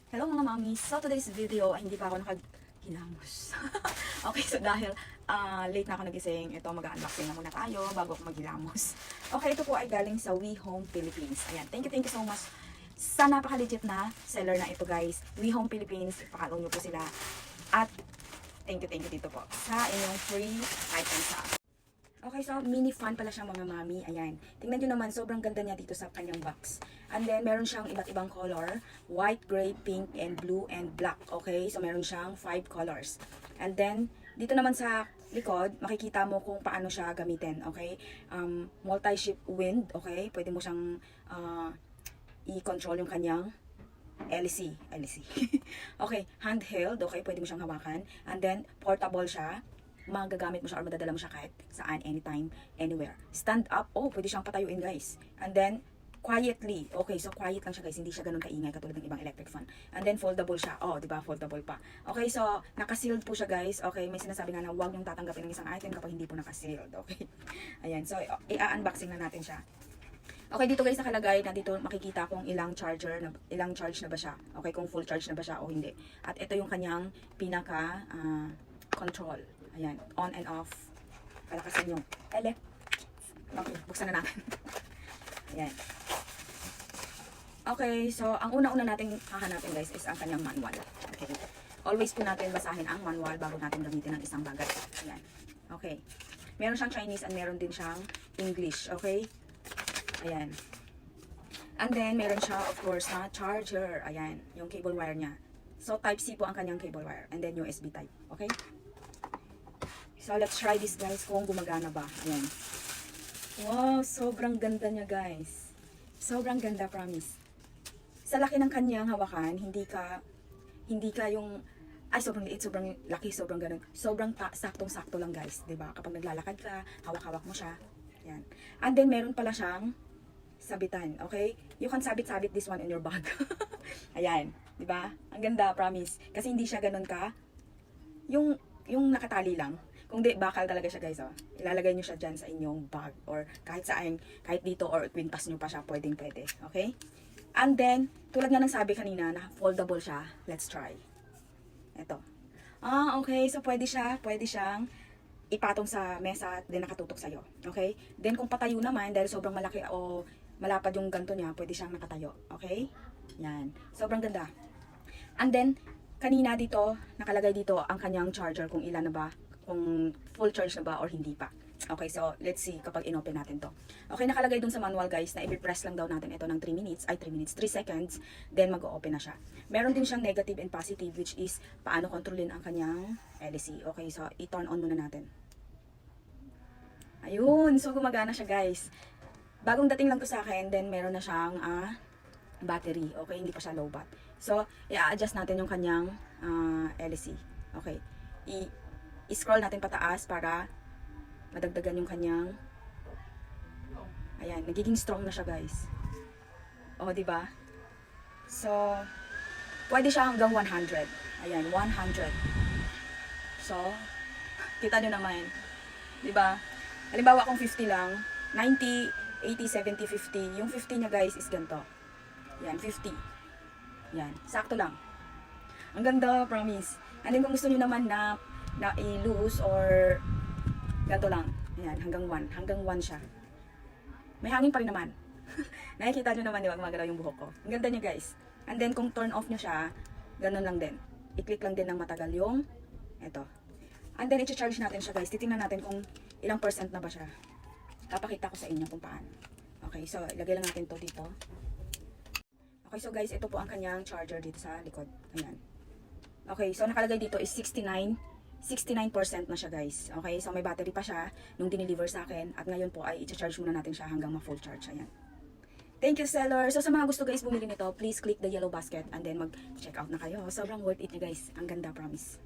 Hello mga mamis. So today's video ay hindi pa ako nakaghilamos. Okay, so dahil late na ako nagising, ito mag-unboxing na muna tayo bago ako maghilamos. Okay, ito po ay galing sa We Home Philippines. Ayan, thank you so much sa napaka-legit na seller na ito guys. We Home Philippines, pakalaw nyo po sila. At thank you dito po sa inyong free items sa. Okay, so mini fan pala siya mga mami. Ayan. Tingnan nyo naman, sobrang ganda niya dito sa kanyang box. And then, meron siyang iba't ibang color. White, gray, pink, and blue, and black. Okay, so meron siyang 5 colors. And then, dito naman sa likod, makikita mo kung paano siya gamitin. Okay, multi-ship wind. Okay, pwede mo siyang i-control yung kanyang LC. Okay, handheld. Okay, pwede mo siyang hawakan. And then, portable siya. Magagamit mo siya or madadala mo siya kahit saan, anytime, anywhere. Stand up, oh, pwede siyang patayuin guys. And then, quietly, okay, so quiet lang siya guys, hindi siya ganun kaingay katulad ng ibang electric fan. And then, foldable siya, oh, di ba, foldable pa. Okay, so, naka-sealed po siya guys, okay, may sinasabi nga na huwag niyong tatanggapin ng isang item kapag hindi po naka-sealed, okay. Ayan, so, i-unboxing na natin siya. Okay, dito guys nakalagay na dito makikita kung ilang charge na ba siya. Okay, kung full charge na ba siya o hindi. At ito yung kanyang pinaka control. Ayan, on and off. Palakasan yung Okay, buksan na natin. Ayan. Okay, so ang una-una nating hahanapin guys is ang kanyang manual. Okay. Always po natin basahin ang manual bago natin gamitin ang isang bagay. Ayan. Okay. Meron siyang Chinese and meron din siyang English. Okay. Ayan. And then, meron siya, of course, na charger. Ayan, yung cable wire niya. So, Type-C po ang kanyang cable wire. And then, USB type. Okay? So, let's try this guys kung gumagana ba. Ayan. Wow, sobrang ganda niya guys. Sobrang ganda, promise. Sa laki ng kanyang hawakan, hindi ka yung, ay sobrang liit, sobrang laki, sobrang ganun. Sobrang saktong-sakto lang guys. Diba? Kapag naglalakad ka, hawak-hawak mo siya. Ayan. And then, meron pala siyang sabitan, okay? You can sabit-sabit this one in your bag. Ayan, 'di ba? Ang ganda, promise. Kasi hindi siya ganoon ka yung nakatali lang. Kung di bakal talaga siya, guys, oh. Ilalagay niyo siya diyan sa inyong bag or kahit saan, kahit dito or kwintas niyo pa siya, pwede. Okay? And then, tulad nga ng sabi kanina na foldable siya. Let's try. Ito. Okay. So pwede siyang ipatong sa mesa, then nakatutok sa'yo. Okay? Then kung patayo naman, dahil sobrang malaki o malapad yung ganto niya, pwede siyang nakatayo. Okay? Yan. Sobrang ganda. And then, kanina dito, nakalagay dito ang kanyang charger kung ilan na ba, kung full charge na ba or hindi pa. Okay, so let's see kapag inopen natin to. Okay, nakalagay dun sa manual guys na i-press lang daw natin ito ng 3 seconds, then mag-o-open na siya. Meron din siyang negative and positive, which is paano kontrolin ang kanyang LC. Okay, so i-turn on muna natin. Ayun, so gumagana siya guys. Bagong dating lang to sa akin, then meron na siyang battery. Okay, hindi pa siya low bat. So, i-adjust natin yung kanyang LC. Okay, i-scroll natin pataas para madagdagan yung kanyang, ayan, nagiging strong na siya guys. O, diba? So, pwede siya hanggang 100. Ayan, 100. So, kita nyo naman. Diba? Halimbawa kung 50 lang, 90, 80, 70, 50. Yung 50 niya guys is ganito. Yan, 50. Yan, sakto lang. Ang ganda, promise. And then kung gusto niyo naman na i-loose or ganito lang. Yan, hanggang 1 siya. May hangin pa rin naman. Nakikita nyo naman, di ba, gumagalaw yung buhok ko. Ang ganda niya guys. And then kung turn off nyo siya, ganun lang din. I-click lang din ng matagal yung ito. And then i-charge natin siya guys. Titingnan natin kung ilang percent na ba siya. Kapakita ko sa inyo kung paano. Okay, so ilagay lang natin to dito. Okay, so guys, ito po ang kanyang charger dito sa likod. Ayan. Okay, so nakalagay dito is 69% na siya guys. Okay, so may battery pa siya nung dineliver sa akin. At ngayon po ay i-charge muna natin siya hanggang ma-full charge. Ayan. Thank you seller. So sa mga gusto guys bumili nito, please click the yellow basket and then mag-check out na kayo. Sobrang worth it niya guys. Ang ganda, promise.